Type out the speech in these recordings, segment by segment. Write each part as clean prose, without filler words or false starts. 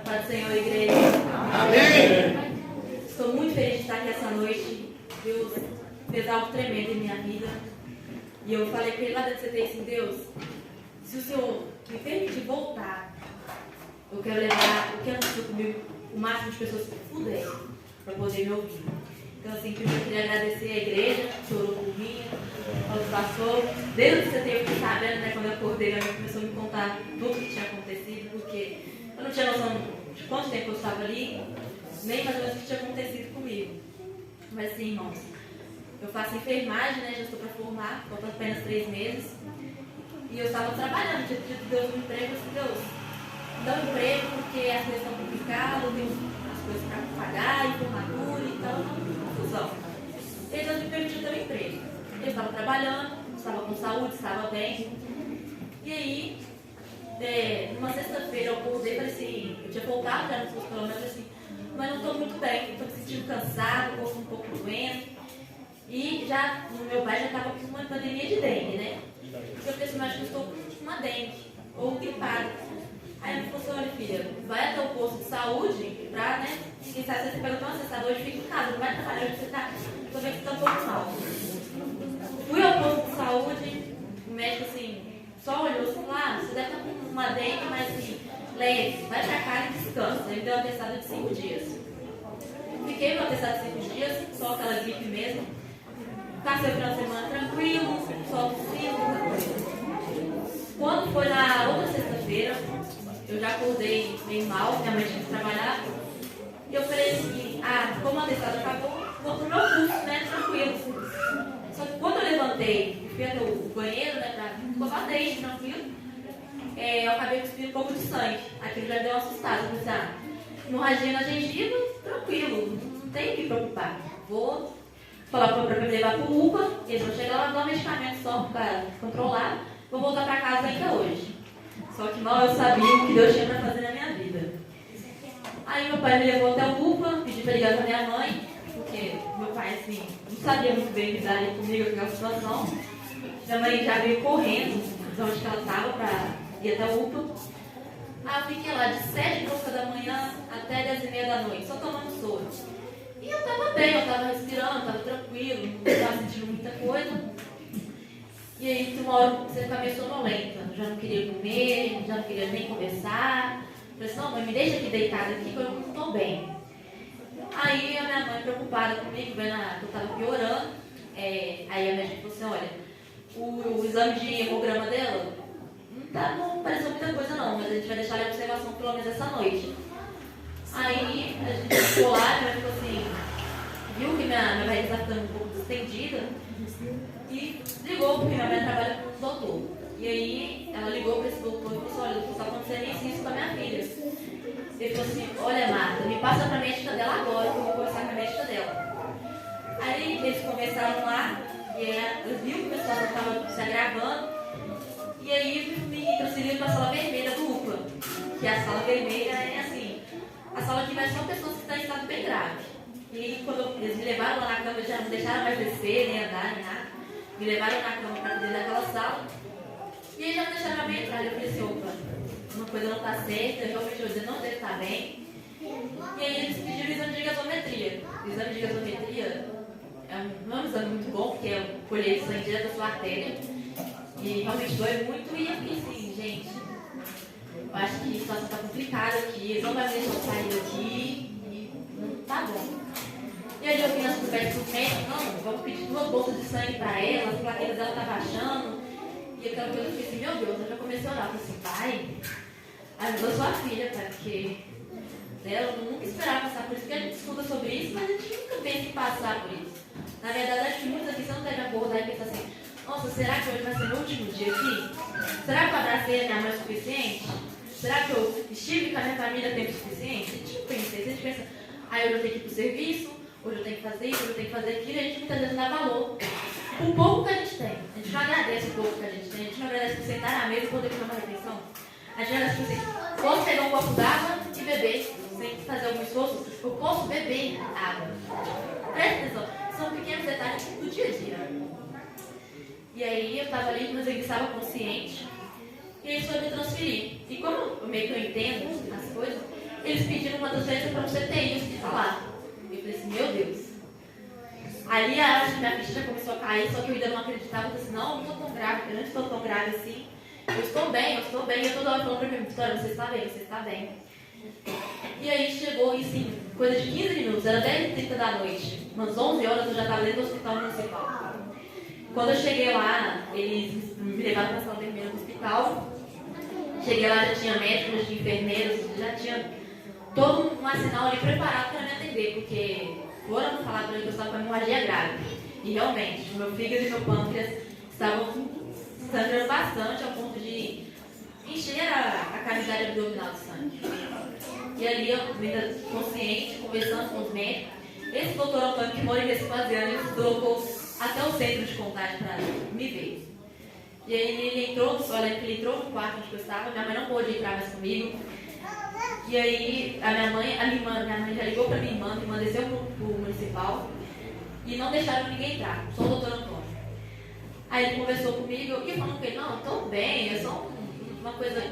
Paz do Senhor, igreja. Amém. Estou muito feliz de estar aqui essa noite. Deus fez algo tremendo em minha vida. E eu falei para ele lá dentro do CTI assim, Deus, se o Senhor me permitir voltar, eu quero levar o que aconteceu comigo, o máximo de pessoas que puder, para poder me ouvir. Então, assim, primeiro eu queria agradecer a igreja, que orou por mim, aos pastores. Desde o CTI eu fiquei sabendo, né, quando eu acordei, ela começou a me contar tudo o que tinha acontecido, porque eu não tinha noção de quanto tempo eu estava ali, nem mais ou menos o que tinha acontecido comigo. Mas assim, irmãos, eu faço enfermagem, né? Já estou para formar, faltam apenas 3 meses. E eu estava trabalhando, tinha pedido Deus um emprego, eu disse, Deus, dá um emprego porque as coisas estão complicadas, eu tenho as coisas para pagar, formatura e tal, confusão. E Deus me permitiu ter um emprego. Eu estava trabalhando, estava com saúde, estava bem. E aí, numa sexta-feira eu acordei e falei assim, eu tinha voltado já no curso pelo menos assim, mas não estou muito bem, estou me sentindo cansado, o corpo um pouco doendo. E já, o meu pai já estava com uma pandemia de dengue, né? Eu pensei, mas eu estou com uma dengue, ou gripada. Aí ele falou assim, olha filha, vai até o posto de saúde pra, né? Quem sabe você pega uma cesta hoje, fica em casa, não vai trabalhar onde você está. Estou vendo que está um pouco mal. Fui ao posto de saúde, o médico assim, só olhou e falou, você deve estar com uma dengue, mas assim, leve, vai pra casa e descansa. Ele deu um atestado de 5 dias. Fiquei no atestado de 5 dias, só aquela gripe mesmo. Passei o final de semana tranquilo, só tossindo. Quando foi na outra sexta-feira, eu já acordei meio mal, minha mãe tinha que trabalhar. E eu falei assim, como o atestado acabou, vou pro meu curso, né, tranquilo. Só que quando eu levantei e fui até o banheiro, né, pra escovar dente, tranquilo, eu acabei cuspindo um pouco de sangue. Aquilo já deu uma assustada. Eu pensei, hemorragia na gengiva, tranquilo, não tem que me preocupar. Vou falar para me levar para o UPA, eles vão chegar lá, dar um medicamento só para controlar. Vou voltar para casa ainda hoje. Só que mal eu sabia o que Deus tinha para fazer na minha vida. Aí meu pai me levou até o UPA, pedi para ligar para minha mãe, porque meu pai assim, não sabia muito bem lidar comigo com aquela situação. Minha mãe já veio correndo de onde ela estava para ir até o UPA. Aí eu fiquei lá de 7h da manhã até 10h30 da noite, só tomando soro. E eu estava bem, eu estava respirando, estava tranquilo, não estava sentindo muita coisa. E aí, tem uma hora você fica meio sonolenta, já não queria comer, já não queria nem conversar. Eu falei assim, não, mãe, me deixa aqui deitada aqui que eu não estou bem. Aí a minha mãe, preocupada comigo, vendo que eu estava piorando, aí a médica falou assim, olha, o exame de hemograma dela não pareceu muita coisa não, mas a gente vai deixar ela em observação pelo menos essa noite. Aí a gente ficou lá, ela falou assim, viu que minha barriga está ficando um pouco distendida e ligou, porque minha mãe trabalha com um doutor. E aí ela ligou para esse doutor e falou assim, olha, doutor, está acontecendo isso com a minha filha. Ele falou assim, olha Marta, me passa para a médica dela agora, que eu vou conversar com a médica dela. Aí eles conversaram lá, e ela viu que o pessoal estava se agravando, e aí me transferiram para a sala vermelha do UPA, que a sala vermelha é assim, a sala que vai só pessoas que estão em estado bem grave. E aí, quando eles me levaram lá na cama, já não deixaram mais descer, nem andar, nem nada. Me levaram na cama para dentro daquela sala. E aí já não deixaram a minha entrar. Eu falei assim, opa, uma coisa não está certa, realmente eu não devo estar bem. E aí eles pediram o exame de gasometria. O exame de gasometria não é um exame muito bom, porque é colher sangue direto da sua artéria. E realmente dói muito. E eu fiquei assim, gente, eu acho que a situação está complicada aqui, eles não vão me deixar sair daqui. Não tá bom. E aí eu vi nas conversas com o médico, não, vamos pedir 2 bolsas de sangue para ela, as plaquetas dela estavam baixando. E aquela coisa eu fiquei assim, meu Deus, eu já comecei a orar. Eu falei assim, pai, ajuda sua filha, pai, porque eu nunca esperava passar por isso, porque a gente estuda sobre isso, mas a gente nunca pensa em passar por isso. Na verdade, acho que muitos aqui você não deve acordar e pensar assim, nossa, será que hoje vai ser meu último dia aqui? Será que eu abracei a minha mãe o suficiente? Será que eu estive com a minha família tempo suficiente? A gente não pensa isso, a gente pensa, hoje eu tenho que ir para o serviço, hoje eu tenho que fazer isso, hoje eu tenho que fazer aquilo, e a gente muitas vezes não dá valor. O pouco que a gente tem, a gente não agradece o pouco que a gente tem, a gente não agradece por sentar na mesa e poder comer uma refeição. A gente agradece por assim, posso pegar um copo d'água e beber, sem fazer algum esforço, eu posso beber água. Presta atenção, são pequenos detalhes do dia a dia. E aí eu estava ali, mas ele estava consciente, e ele foi me transferir. E como eu meio que eu entendo as coisas, eles pediram uma transferência para um CTI hospitalar. Eu falei assim, meu Deus. Ali acho que minha ficha já começou a cair, só que eu ainda não acreditava. Eu falei assim, não estou tão grave, eu não estou tão grave assim. Eu estou bem. E eu toda hora falando para mim, Vitória, você está bem. E aí chegou, e assim, coisa de 15 minutos, era 10h30 da noite. Umas 11 horas eu já estava dentro do hospital municipal. Quando eu cheguei lá, eles me levaram para a sala vermelha do hospital. Cheguei lá, já tinha médicos, já tinha enfermeiros, já tinha todo um arsenal ali preparado para me atender, porque foram falar para mim que eu estava com hemorragia grave. E realmente, o meu fígado e meu pâncreas estavam sangrando bastante ao ponto de encher a cavidade abdominal de sangue. E ali eu, ainda consciente, conversando com os médicos, esse doutor Antônio, que mora em Vespasiano, ele se colocou até o centro de contagem para me ver. E aí ele entrou no quarto onde eu estava, minha mãe não pôde entrar mais comigo. E aí a minha mãe já ligou para minha irmã desceu para o municipal e não deixaram ninguém entrar, só o doutor Antônio. Aí ele conversou comigo e eu falando com ele, não, estou bem, é só uma coisa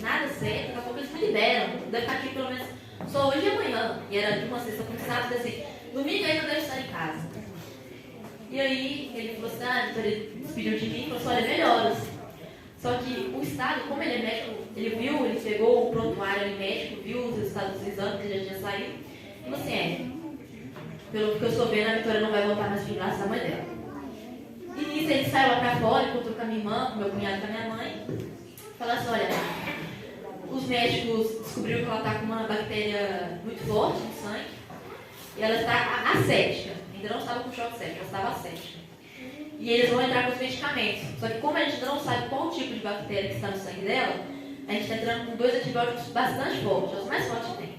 nada séria, daqui a pouco eles me liberam, deve estar aqui pelo menos só hoje e amanhã. E era de uma sexta para um sábado, assim, domingo ainda deve estar em casa. E aí ele falou assim, ele despediu de mim e falou assim, olha, melhoras. Só que o estado, como ele é médico, ele pegou o prontuário ali médico, viu os resultados dos exames que já tinha saído, e falou assim, pelo que eu estou vendo, a Vitória não vai voltar mais para os braços da mãe dela. E nisso ele saiu lá para fora, encontrou com a minha irmã, com meu cunhado e com a minha mãe, falou assim, olha, os médicos descobriram que ela está com uma bactéria muito forte no sangue, e ela está ascética, ainda não estava com choque séptico, ela estava ascética. E eles vão entrar com os medicamentos. Só que como a gente não sabe qual tipo de bactéria que está no sangue dela, a gente está entrando com 2 antibióticos bastante fortes, os mais fortes que tem.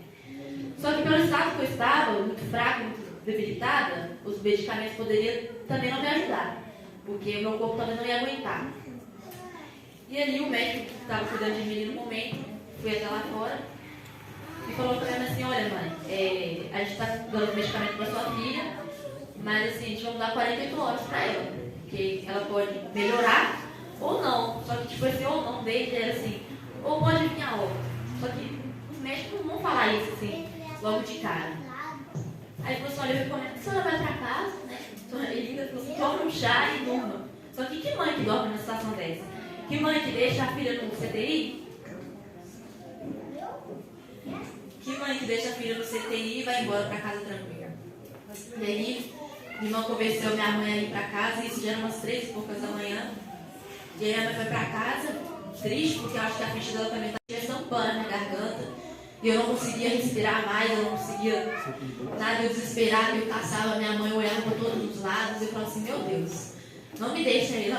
Só que pelo estado que eu estava, muito fraca, muito debilitada, os medicamentos poderiam também não me ajudar, porque o meu corpo também não ia aguentar. E ali o médico que estava cuidando de mim no momento, foi até lá fora, e falou para mim assim, olha mãe, a gente está dando medicamento para sua filha, mas assim, a gente vai dar 48 horas para ela. Que ela pode melhorar ou não. Só que tipo, esse ou não dele era assim, ou pode vir a óbito. Só que os médicos não vão falar isso assim, logo de cara. Aí ele falou assim, olha, eu recomendo que a senhora vai para casa, né? Ele ainda falou assim, toma um chá e durma. Só que mãe que dorme numa situação dessa? Que mãe que deixa a filha no CTI? Que mãe que deixa a filha no CTI e vai embora para casa tranquila? E aí, minha irmã convenceu minha mãe a ir para casa, e isso já era umas 3 e poucas da manhã. E aí a mãe foi para casa, triste, porque eu acho que a ficha dela também estava estampando na minha garganta. E eu não conseguia respirar mais, eu não conseguia nada, eu desesperada, eu caçava minha mãe, olhava para todos os lados, e eu falava assim, meu Deus, não me deixa aí, eu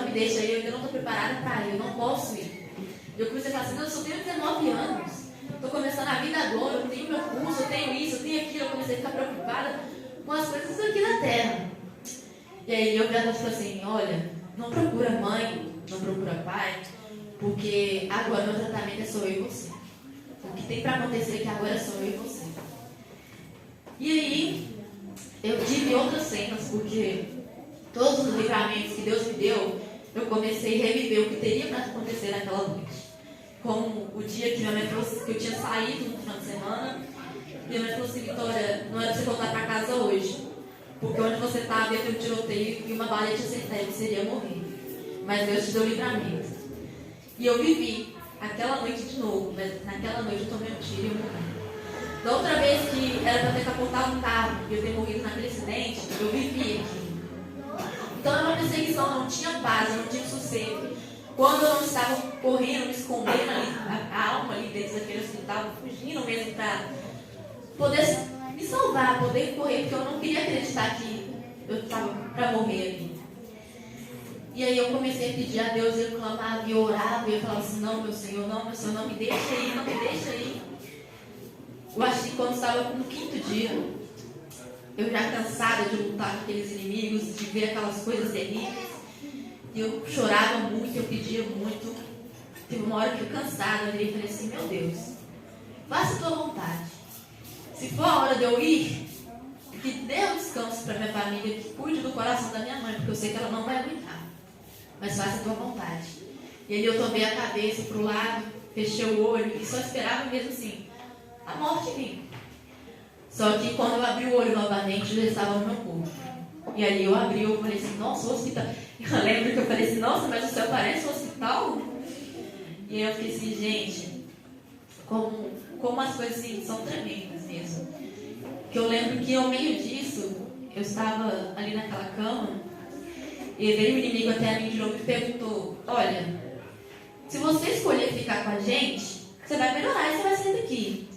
ainda não estou preparada para ir, eu não posso ir. E eu comecei a falar assim, eu só tenho 19 anos, estou começando a vida agora, eu tenho meu curso, eu tenho isso, eu tenho aquilo, eu comecei a ficar preocupada com as coisas aqui na terra. E aí eu falei assim, olha, não procura mãe, não procura pai, porque agora o meu tratamento é só eu e você. O que tem para acontecer aqui agora é só eu e você. E aí eu tive outras cenas, porque todos os livramentos que Deus me deu, eu comecei a reviver o que teria para acontecer naquela noite. Como o dia que minha mãe falou que eu tinha saído no final de semana, e minha mãe falou assim, Vitória, não era para você voltar para casa hoje, porque onde você estava ia ter um tiroteio e uma bala ia te acertar e você iria morrer. Mas Deus te deu livramento. E eu vivi aquela noite de novo, mas naquela noite eu tomei um tiro e eu morri. Da outra vez que era para ter capotado um carro e eu ter morrido naquele acidente, eu vivi aquilo. Então era uma perseguição, não tinha paz, não tinha sossego. Quando eu não estava correndo, me escondendo ali, a alma ali dentro daquele hospital, fugindo mesmo para poder me salvar, poder correr, porque eu não queria acreditar que eu estava para morrer ali. E aí eu comecei a pedir a Deus, eu clamava e orava, e eu falava assim, não, meu Senhor, não me deixa aí, não me deixa aí. Eu acho que quando estava no 5º dia, eu já cansada de lutar com aqueles inimigos, de ver aquelas coisas terríveis, e eu chorava muito, eu pedia muito. Teve uma hora que eu cansada, eu virei e falei assim, meu Deus, faça a tua vontade. Se for a hora de eu ir, que dê um descanso para minha família, que cuide do coração da minha mãe, porque eu sei que ela não vai aguentar. Mas faça a tua vontade. E ali eu tomei a cabeça para o lado, fechei o olho e só esperava mesmo assim a morte vinha. Só que quando eu abri o olho novamente, já estava no meu corpo. E ali eu abri, eu falei assim, nossa, o hospital. Eu lembro que eu falei assim, nossa, mas o céu parece um hospital? E aí eu fiquei assim, gente, como as coisas assim, são tremendas mesmo. Que eu lembro que ao meio disso, eu estava ali naquela cama, e veio o inimigo até a mim de novo e perguntou, olha, se você escolher ficar com a gente, você vai melhorar e você vai sair daqui.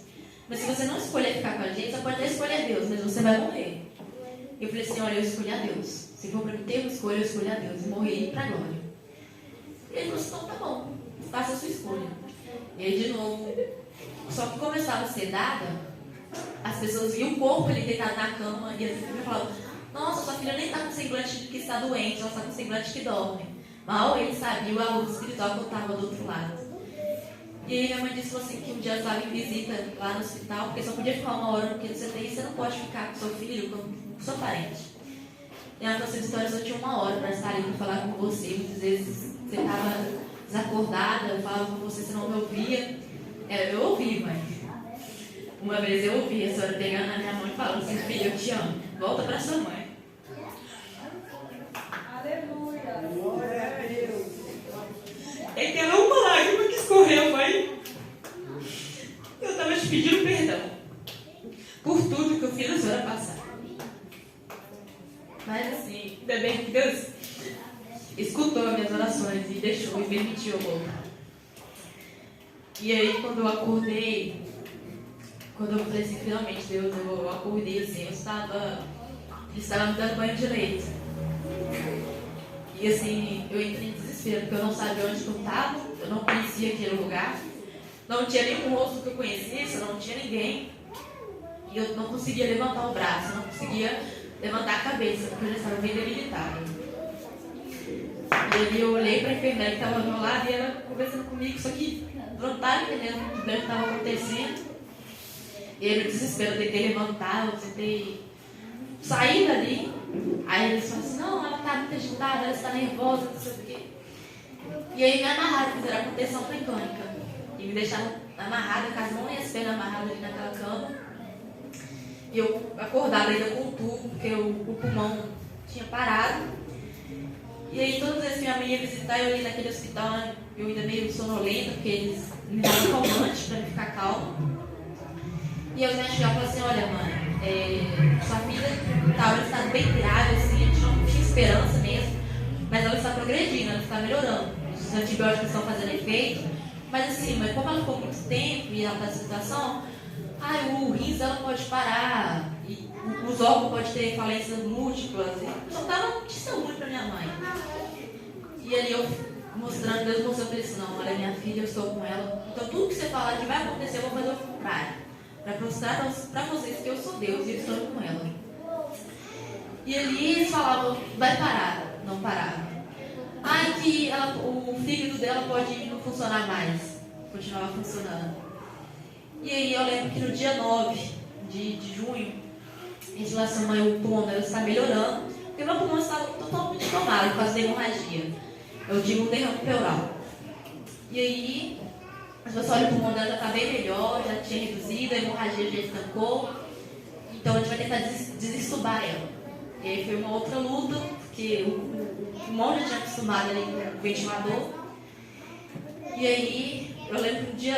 Mas se você não escolher ficar com a gente, você pode até escolher Deus, mas você vai morrer. Eu falei assim, olha, eu escolhi a Deus. Se for para mim ter uma escolha, eu escolhi a Deus. E morrer e ir para a glória. E ele falou assim, então tá bom, faça a sua escolha. E aí de novo, só que como eu estava sedada, as pessoas viam o corpo ele deitado na cama e eles falavam, nossa, sua filha nem está com semblante que está doente, ela está com semblante que dorme. Mal ele sabia o aluno espiritual que eu estava do outro lado. E aí minha mãe disse assim que um dia ela estava em visita lá no hospital, porque só podia ficar 1 hora, porque você não pode ficar com seu filho, com seu parente. E ela falou assim, história só tinha 1 hora para estar ali para falar com você. Muitas vezes você estava desacordada, eu falava com você não me ouvia. Eu ouvi, mãe. Uma vez eu ouvi a senhora pegando na minha mão e falando assim, filho, eu te amo, volta para sua mãe. Aleluia. Glória a Deus. É que ela uma lágrima que escorreu, mãe. Eu estava te pedindo perdão por tudo que eu fiz a senhora passar. Mas assim, ainda bem que Deus escutou as minhas orações e deixou e permitiu eu voltar. E aí quando eu acordei, quando eu falei assim, finalmente Deus, eu acordei assim, ele estava me dando banho de leite. E assim, eu entrei em desespero, porque eu não sabia onde eu estava, eu não conhecia aquele lugar, não tinha nenhum rosto que eu conhecesse, não tinha ninguém. E eu não conseguia levantar o braço, não conseguia levantar a cabeça, porque eu já estava bem debilitada. E aí eu olhei para a enfermeira que estava ao meu lado e ela conversando comigo, só que não estava entendendo o que estava acontecendo. E aí no desespero eu tentei levantar, eu tentei sair dali. Aí eles falaram assim, não, ela está muito agitada, ela está nervosa, não sei o quê. E aí me amarraram, fizeram a contenção mecânica. E me deixaram amarrada, com as mãos e as pernas amarradas ali naquela cama. E eu acordada ainda com o tubo, porque o pulmão tinha parado. E aí todas as vezes que minha mãe ia visitar, eu ia naquele hospital, eu ainda meio sonolenta, porque eles me davam calmante para me ficar calma. E eu me chegavam e falavam assim, olha mãe, sua filha estava em estado bem grave, assim, a gente não tinha esperança mesmo, mas ela está progredindo, ela está melhorando. Os antibióticos estão fazendo efeito, mas assim, mas como ela ficou muito tempo e ela está em situação, o rins ela pode parar, e os órgãos podem ter falências múltiplas. Então estava notícia ruim para minha mãe. E ali eu mostrando, Deus mostrou para eles, não, olha minha filha, eu estou com ela. Então tudo que você falar que vai acontecer, eu vou fazer o contrário. Para mostrar para vocês que eu sou Deus e eu estou com ela. E ali eles falavam, vai parar, não parava. Que o fígado dela pode não funcionar mais. Continuava funcionando. E aí eu lembro que no dia 9 de junho, eles falaram assim, mãe, o pulmão dela está melhorando, porque meu pulmão estava totalmente tomado por causa da hemorragia. Eu digo um derrame pleural. E aí, as pessoas olham, o pulmão dela já está bem melhor, já tinha reduzido, a hemorragia já estancou, então a gente vai tentar desentubar ela. E aí foi uma outra luta, porque o pulmão já tinha acostumado ali com o ventilador. E aí, eu lembro que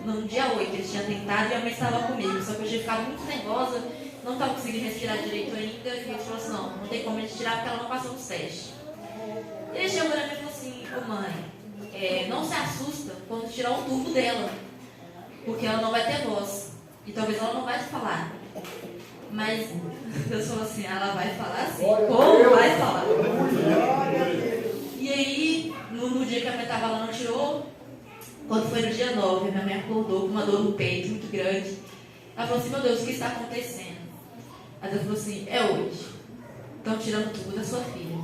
no dia 8 eles tinham tentado e a mãe estava comigo, só que eu tinha ficado muito nervosa, não estava conseguindo respirar direito ainda, e ele falou assim, não tem como a gente tirar porque ela não passou nos testes. E ele chegou na mim e falou assim, mãe, não se assusta quando tirar o tubo dela, porque ela não vai ter voz, e talvez ela não vai falar. Mas Deus falou assim, ela vai falar assim, como vai falar? E aí, no dia que a mãe estava lá, não tirou. Quando foi no dia 9, minha mãe acordou com uma dor no peito muito grande. Ela falou assim, meu Deus, o que está acontecendo? Aí Deus falou assim, é hoje. Estão tirando o tubo da sua filha.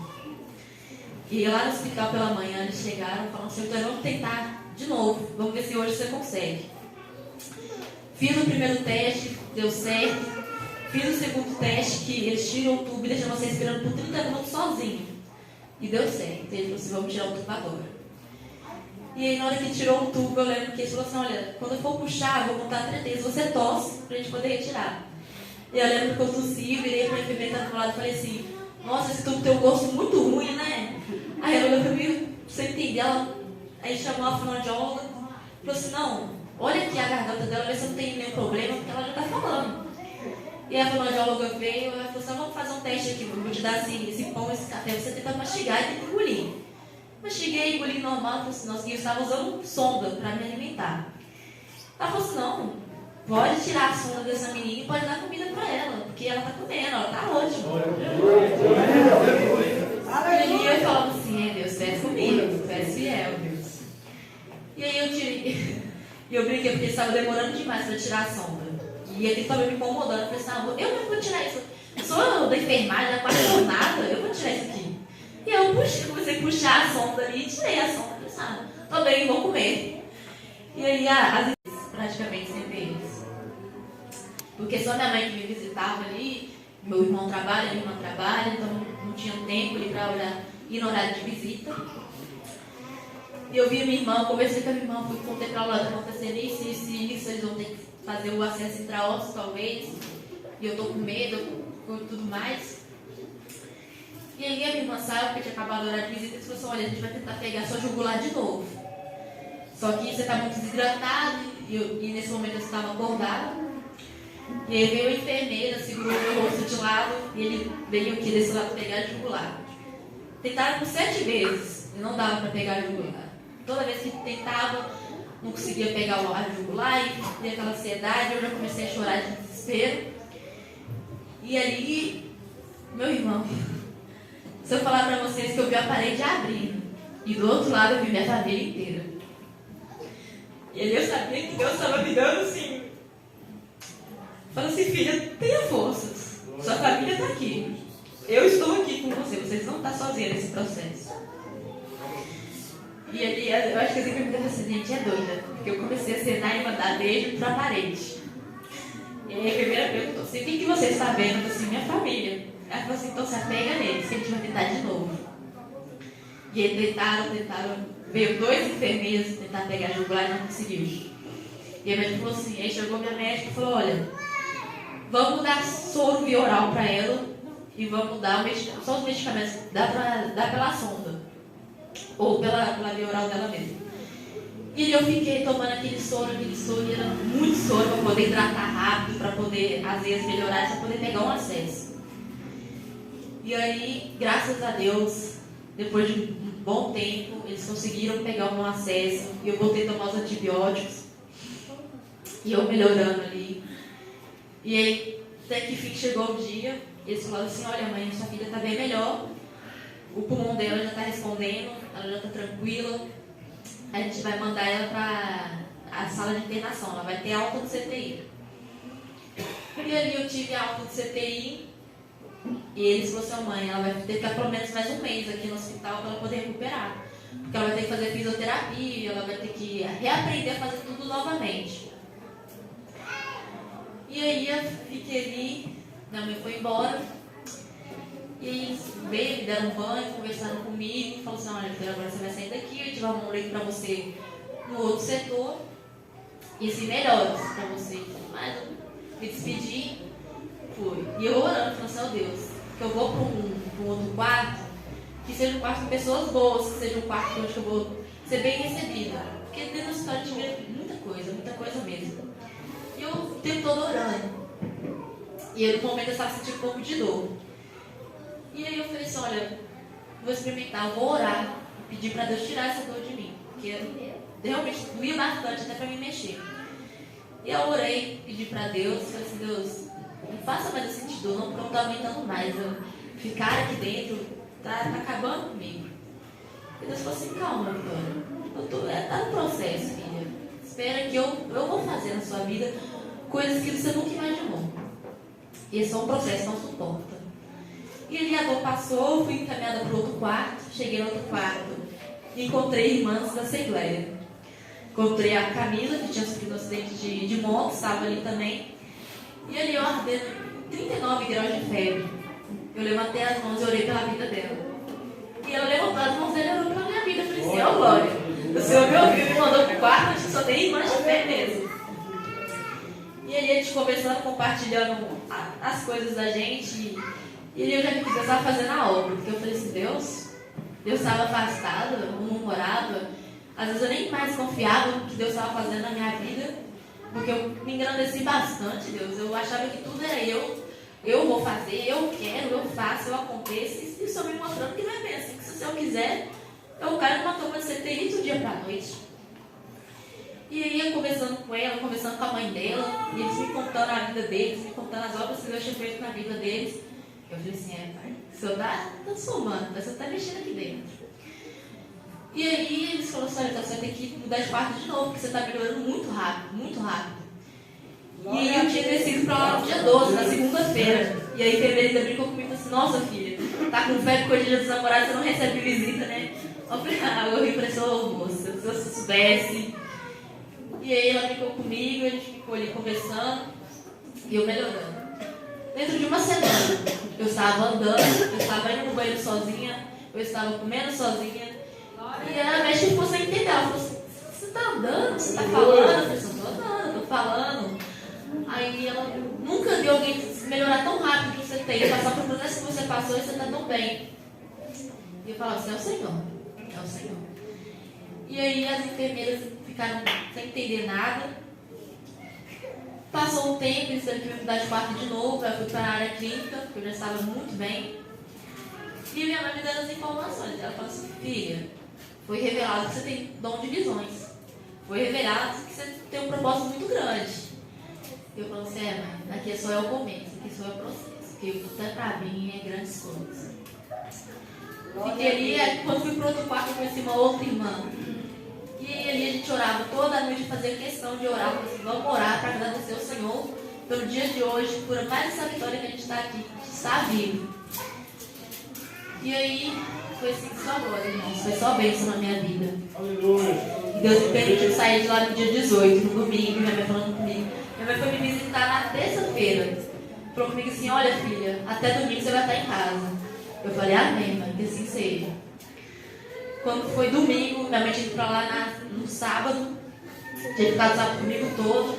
E lá no hospital pela manhã, eles chegaram e falaram assim, então vamos tentar de novo. Vamos ver se hoje você consegue. Fiz o primeiro teste, deu certo. Fiz o segundo teste, que eles tiram o tubo e deixam você respirando por 30 minutos sozinho. E deu certo. Ele falou assim, vamos tirar o tubo agora. E aí na hora que tirou o tubo, eu lembro que ele falou assim, olha, quando eu for puxar, eu vou contar 3 vezes, você tosse pra gente poder retirar. E eu lembro que eu tossi, virei pra enfermeira do lado e falei assim, nossa, esse tubo tem um gosto muito ruim, né? Aí ela olhou pra mim, você entender, ela aí chamou a fonoaudióloga, falou assim, não, olha aqui a garganta dela, vê se não tem nenhum problema, porque ela já tá falando. E a fonoaudióloga veio, ela falou assim, vamos fazer um teste aqui, vou te dar esse pão, esse café, você tenta mastigar e tem que engolir. Mastiguei, engoli normal, falei assim, nossa, eu estava usando sonda para me alimentar. Ela falou assim, não, pode tirar a sonda dessa menina e pode dar comida para ela, porque ela está comendo, ela está ótima. E eu falava assim, Deus, tu és comigo, tu és fiel, Deus. E aí eu tirei, e eu brinquei, porque estava demorando demais para tirar a sonda. E ele estava me incomodando, eu falei assim, eu não vou tirar isso, eu sou da enfermagem, da quarta jornada, eu vou tirar isso aqui. E eu comecei a puxar a sonda ali, tirei a sonda, pensando, tô bem, vou comer. E aí, às vezes, praticamente sempre eles. Porque só minha mãe que me visitava ali, meu irmão trabalha, minha irmã trabalha, então não tinha tempo ali pra ir no horário de visita. E eu vi a minha irmã, conversei com a minha irmã, contei pra ela, tá acontecendo isso, eles vão ter que fazer o acesso intraósseo talvez, e eu tô com medo, com tudo mais. E aí a minha irmã saiu, porque tinha acabado o horário de visita, e falou assim, olha, a gente vai tentar pegar sua jugular de novo. Só que você está muito desidratado, e nesse momento eu estava acordada. E aí veio a enfermeira, segurou meu rosto de lado, e ele veio aqui desse lado pegar a jugular. Tentaram por 7 vezes, e não dava para pegar a jugular. Toda vez que tentava, não conseguia pegar a jugular, e aquela ansiedade, eu já comecei a chorar de desespero. E ali, meu irmão... Se eu falar para vocês que eu vi a parede abrindo e do outro lado eu vi minha família inteira. E ali eu sabia que Deus estava me dando assim. Falando assim, filha, tenha forças. Sua família está aqui. Eu estou aqui com você. Vocês não estão sozinhos nesse processo. E ali eu acho que eu sempre me disse assim, gente, é doida. Porque eu comecei a cenar e mandar beijo para a parede. E aí a primeira perguntou assim, o que você está vendo? Eu falei assim, minha família. Ela falou assim, então se apega neles, que a gente vai tentar de novo. E eles tentaram, veio 2 enfermeiros tentar pegar a jugular e não conseguiu. E a médica falou assim, aí chegou minha médica e falou, olha, vamos dar soro via oral para ela e vamos dar só os medicamentos, dá pela sonda, ou pela via oral dela mesmo. E eu fiquei tomando aquele soro, e era muito soro para poder hidratar rápido, para poder, às vezes, melhorar, para poder pegar um acesso. E aí, graças a Deus, depois de um bom tempo, eles conseguiram pegar um acesso e eu voltei a tomar os antibióticos e eu melhorando ali. E aí, até que enfim chegou o dia, eles falaram assim, olha mãe, sua filha está bem melhor, o pulmão dela já está respondendo, ela já está tranquila, a gente vai mandar ela para a sala de internação, ela vai ter alta do CTI. E ali eu tive a alta do CTI, e eles falaram assim, mãe, ela vai ter que ficar pelo menos mais um mês aqui no hospital para ela poder recuperar. Porque ela vai ter que fazer fisioterapia, ela vai ter que reaprender a fazer tudo novamente. E aí eu fiquei ali, minha mãe foi embora. E aí eles veio, me deram um banho, conversaram comigo, falaram assim, olha, filha, agora você vai sair daqui, a gente vai arrumar um leito para você no outro setor. E se melhores para você. Mas eu me despedi. Fui. E eu orando, falando assim, ó Deus, que eu vou para um outro quarto, que seja um quarto com pessoas boas, que seja um quarto onde eu vou ser bem recebida. Porque dentro da história tive muita coisa mesmo. E eu o tempo todo orando. E aí, no momento eu estava sentindo um pouco de dor. E aí eu falei assim, olha, vou experimentar, eu vou orar, pedir para Deus tirar essa dor de mim. Porque realmente doía bastante até para me mexer. E eu orei, pedi para Deus, falei assim, Deus, não faça mais eu sentir dor, não, porque eu estou aumentando mais. Ficar aqui dentro tá acabando comigo. E Deus falou assim, calma, Vitória. Tá no processo, filha. Espera que eu vou fazer na sua vida coisas que você nunca imaginou. E esse é um processo, não suporta. E ali a dor passou, fui encaminhada para outro quarto. Cheguei no outro quarto e encontrei irmãs da Assembleia. Encontrei a Camila, que tinha sofrido um acidente de moto, estava ali também. E ali eu ardendo 39 graus de febre. Eu levantei as mãos e orei pela vida dela. E ela levantou as mãos dela e orou pela minha vida. Eu falei assim, ó glória, O Senhor me ouviu e me mandou pro quarto, onde só tem irmãs de fé mesmo. E aí a gente conversando, compartilhando as coisas da gente. E aí eu já vi que Deus estava fazendo a obra. Porque eu falei assim, Deus estava afastado, eu não morava. Às vezes eu nem mais confiava no que Deus estava fazendo na minha vida. Porque eu me engrandeci bastante, Deus. Eu achava que tudo era eu vou fazer, eu quero, eu faço, eu aconteço. E o Senhor me mostrando que não é bem assim, que se o Senhor quiser, eu caio numa cama de CTI do dia para a noite. E aí eu conversando com ela, conversando com a mãe dela, e eles me contando a vida deles, me contando as obras que Deus tinha feito na vida deles. Eu falei assim, pai, o Senhor está transformando, o Senhor está mexendo aqui dentro. E aí eles falaram assim, olha, você tem que mudar de quarto de novo, porque você está melhorando muito rápido, muito rápido. E aí eu tinha descido para lá no dia 12, na segunda-feira. E aí a enfermeira brincou comigo e falou assim, nossa filha, tá com fé porque hoje é dia dos namorados, você não recebe visita, né? Eu falei, eu ri para essa moça, se você soubesse. E aí ela ficou comigo, a gente ficou ali conversando, e eu melhorando. Dentro de uma semana, eu estava andando, eu estava indo no banheiro sozinha, eu estava comendo sozinha. E ela mexe ficou sem entender. Ela falou assim, você está andando? Você está falando? Eu falei assim, estou andando, estou falando. Aí ela nunca viu alguém melhorar tão rápido que você tem, passar por tudo isso que você passou e você está tão bem. E eu falava assim, é o Senhor, é o Senhor. E aí as enfermeiras ficaram sem entender nada. Passou um tempo, eles tiveram que me mudar de quarto de novo, eu fui para a área clínica, porque eu já estava muito bem. E minha mãe me dando as informações. Ela falou assim, filha, foi revelado que você tem dom de visões. Foi revelado que você tem um propósito muito grande. Eu falei assim, mãe, aqui só é o começo, aqui só é o processo. Porque o que para mim é grandes coisas. Fiquei ali, quando fui para outro quarto, eu conheci uma outra irmã. E ali a gente orava toda noite, fazia questão de orar. Falei assim, vamos orar para agradecer ao Senhor pelo dia de hoje, por mais essa vitória que a gente está aqui, que a gente está vivo. E aí, foi assim só agora, irmãos. Foi só bênção na minha vida. Aleluia. E Deus me permitiu sair de lá no dia 18, no domingo, minha mãe falando comigo. Minha mãe foi me visitar na terça-feira. Falou comigo assim, olha filha, até domingo você vai estar em casa. Eu falei, amém, mãe, que assim seja. Quando foi domingo, minha mãe tinha ido para lá no sábado. Tinha ficado o sábado comigo todo.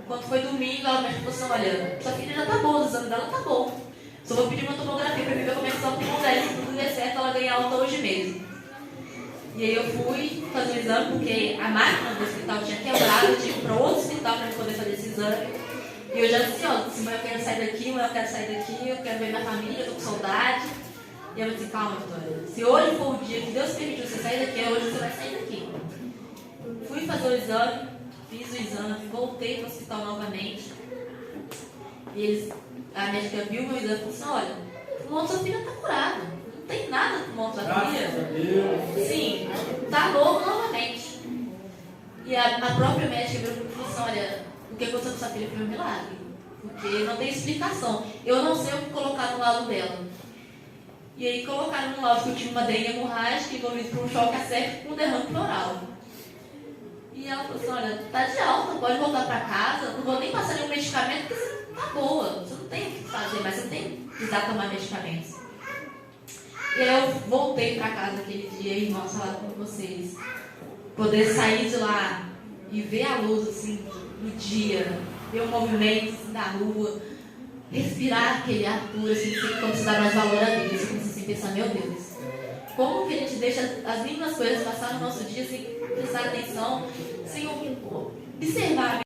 Quando foi domingo, ela me falou assim, olha, sua filha já tá boa, o exame dela tá bom. Só vou pedir uma tomografia para ver como é que está o pulmão dela. Se tudo der certo, ela ganha alta hoje mesmo. E aí eu fui fazer o exame, porque a máquina do hospital tinha quebrado. Eu tive que ir para outro hospital para poder fazer esse exame. E eu já disse, ó, mãe, eu quero sair daqui, mãe, eu quero sair daqui, eu quero ver minha família, eu tô com saudade. E ela disse, calma, Vitória, se hoje for o dia que Deus permitiu você sair daqui, é hoje você vai sair daqui. Fui fazer o exame, fiz o exame, voltei para o hospital novamente. E a médica viu o meu exame e falou assim, olha, o pulmão da sua filha está curado. Não tem nada no pulmão da sua filha. Sim, está novo novamente. E a própria médica viu e falou assim, olha, o que aconteceu com sua filha foi um milagre. Porque não tem explicação. Eu não sei o que colocar no lado dela. E aí colocaram no laudo que eu tinha uma dengue hemorrágica envolvida por um choque asséptico com um derrame pleural. E ela falou assim, olha, tá de alta, pode voltar para casa, não vou nem passar nenhum medicamento, porque você tá boa, você não tem o que fazer, mas você não tem que precisar tomar medicamentos. E aí eu voltei para casa aquele dia, irmãos, falar com vocês. Poder sair de lá e ver a luz assim no dia, ver o movimento assim, da rua, respirar aquele ar puro, assim, sem como se dar mais valor à vida. Você começa assim a pensar, meu Deus, como que a gente deixa as mínimas coisas passar no nosso dia sem prestar atenção, sem observar.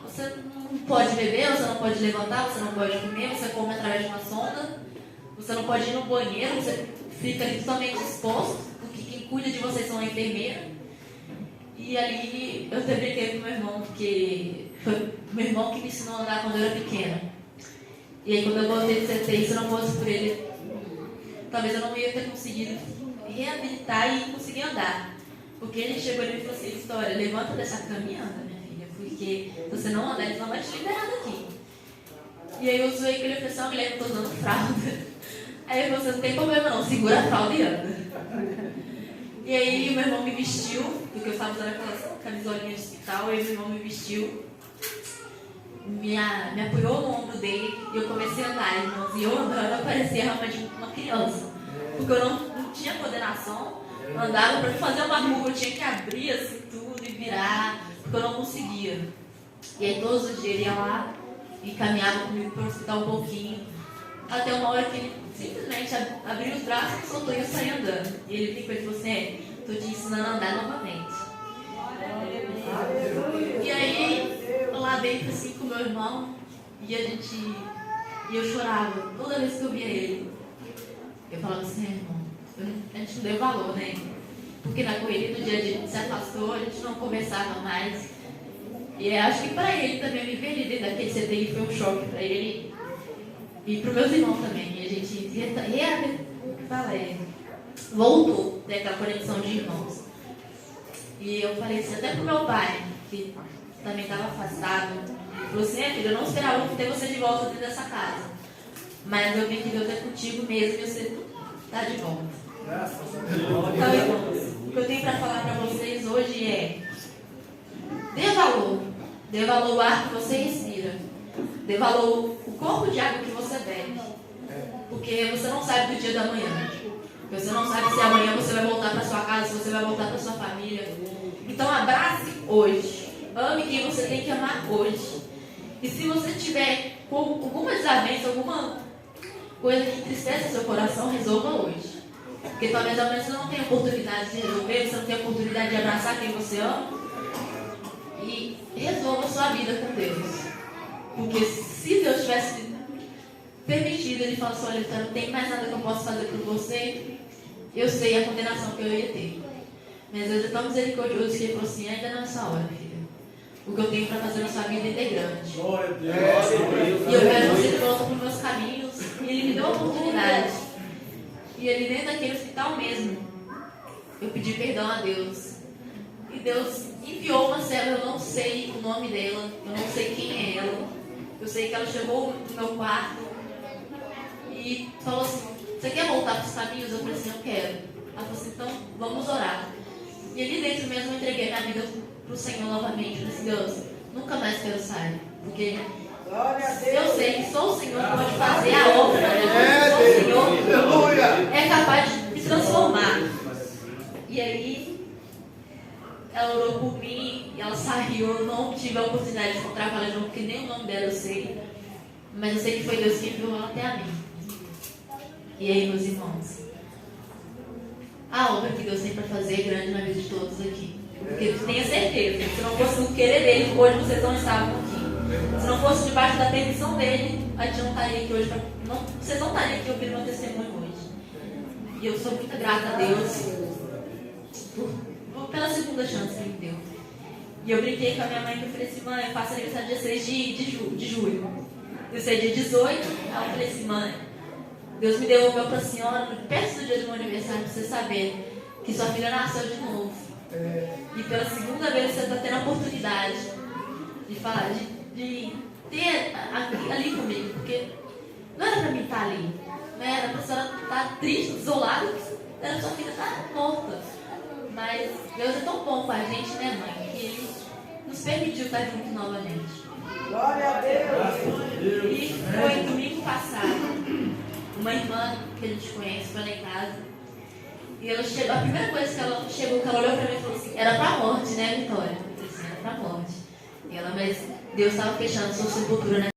Você não pode beber, você não pode levantar, você não pode comer, você come através de uma sonda, você não pode ir no banheiro, você fica ali totalmente exposto, porque quem cuida de você são a enfermeira. E ali eu até brinquei com meu irmão, porque foi meu irmão que me ensinou a andar quando eu era pequena. E aí quando eu voltei de CTI, se não fosse por ele, talvez eu não ia ter conseguido reabilitar e conseguir andar. Porque ele chegou ali e falou assim, Vitória, levanta dessa cama e anda, minha filha, porque se você não andar, eles não vão te liberar daqui. E aí eu zoei com ele e falei assim, ó, Guilherme, eu tô usando fralda. Aí ele falou assim, não tem problema não, segura a fralda e anda. E aí o meu irmão me vestiu, porque eu estava usando aquelas camisolinhas de hospital, aí meu irmão me vestiu, me apoiou no ombro dele e eu comecei a andar, irmãos. E eu andando, eu parecia realmente uma criança. Porque eu não tinha coordenação, Andava para fazer uma curva, eu tinha que abrir assim tudo e virar, porque eu não conseguia. E aí todos os dias ele ia lá e caminhava comigo para o hospital um pouquinho, até uma hora que ele simplesmente abriu os braços e soltou e eu saí andando. E ele ficou e falou assim: estou te ensinando a andar novamente. E aí, lá dentro assim com meu irmão, e eu chorava toda vez que eu via ele. Eu falava assim: irmão, a gente não deu valor, né? Porque na correria do dia a dia a gente se afastou, a gente não conversava mais. E eu acho que para ele também, me ver ele dentro daquele CTI foi um choque para ele e para os meus irmãos também. E a gente voltou daquela conexão de irmãos. E eu falei assim, até pro meu pai, que também estava afastado, ele falou assim: filho, eu não esperava ter você de volta dentro dessa casa, mas eu vi que Deus é contigo mesmo e você está de volta. Então, irmãos, o que eu tenho para falar para vocês hoje é: dê valor ao ar que você respira, dê valor ao corpo de água que você bebe, porque você não sabe do dia da manhã, você não sabe se amanhã você vai voltar para sua casa, se você vai voltar para sua família. Então abrace hoje, ame quem você tem que amar hoje. E se você tiver alguma desavença, alguma coisa que entristece seu coração, resolva hoje. Porque talvez amanhã você não tenha oportunidade de resolver, você não tenha oportunidade de abraçar quem você ama. E resolva a sua vida com Deus. Porque se Deus tivesse permitido, Ele falou assim: olha, não tem mais nada que eu possa fazer por você, eu sei a condenação que eu ia ter. Mas Deus é tão misericordioso que Ele falou assim: ainda não é essa hora, filha. O que eu tenho para fazer na sua vida é grande. E eu quero você de volta para os meus caminhos. E Ele me deu a oportunidade. E ali dentro daquele hospital mesmo, eu pedi perdão a Deus. E Deus enviou uma célula, eu não sei o nome dela, eu não sei quem é ela. Eu sei que ela chegou no meu quarto e falou assim: você quer voltar para os caminhos? Eu falei assim: eu quero. Ela falou assim: então vamos orar. E ali dentro mesmo eu entreguei minha vida para o Senhor novamente. Eu disse: Deus, nunca mais quero sair, porque eu sei que só o Senhor pode fazer a obra, né? Só o Senhor é capaz de me transformar. E aí ela orou por mim e ela saiu. Eu não tive a oportunidade de encontrar com ela de novo, porque nem o nome dela eu sei, mas eu sei que foi Deus que enviou ela até a mim. E aí, meus irmãos, a obra que Deus tem para fazer é grande na vida de todos aqui. Porque tenha certeza que se não fosse o querer dele, hoje vocês não estavam aqui. Se não fosse debaixo da permissão dele, a gente não estaria aqui hoje. Vocês não estariam aqui ouvindo meu testemunho hoje. E eu sou muito grata a Deus pela segunda chance que Ele me deu. E eu brinquei com a minha mãe, que eu falei assim: mãe, eu faço aniversário dia 6 de julho. Eu sei dia 18, aí eu falei assim: mãe, Deus me devolveu para a senhora perto do dia do meu aniversário, para você saber que sua filha nasceu de novo. E pela segunda vez você está tendo a oportunidade de falar, de ter ali comigo, porque não era para mim estar ali, não era para a senhora estar triste, isolada, era para sua filha estar morta. Mas Deus é tão bom com a gente, né, mãe, que Ele nos permitiu estar juntos novamente. Glória a Deus! E foi domingo passado, uma irmã que a gente conhece foi lá em casa. E ela chegou, a primeira coisa que ela chegou, que ela olhou pra mim e falou assim: era pra morte, né, Vitória? Eu disse: era pra morte. E ela: mas Deus estava fechando sua sepultura, né?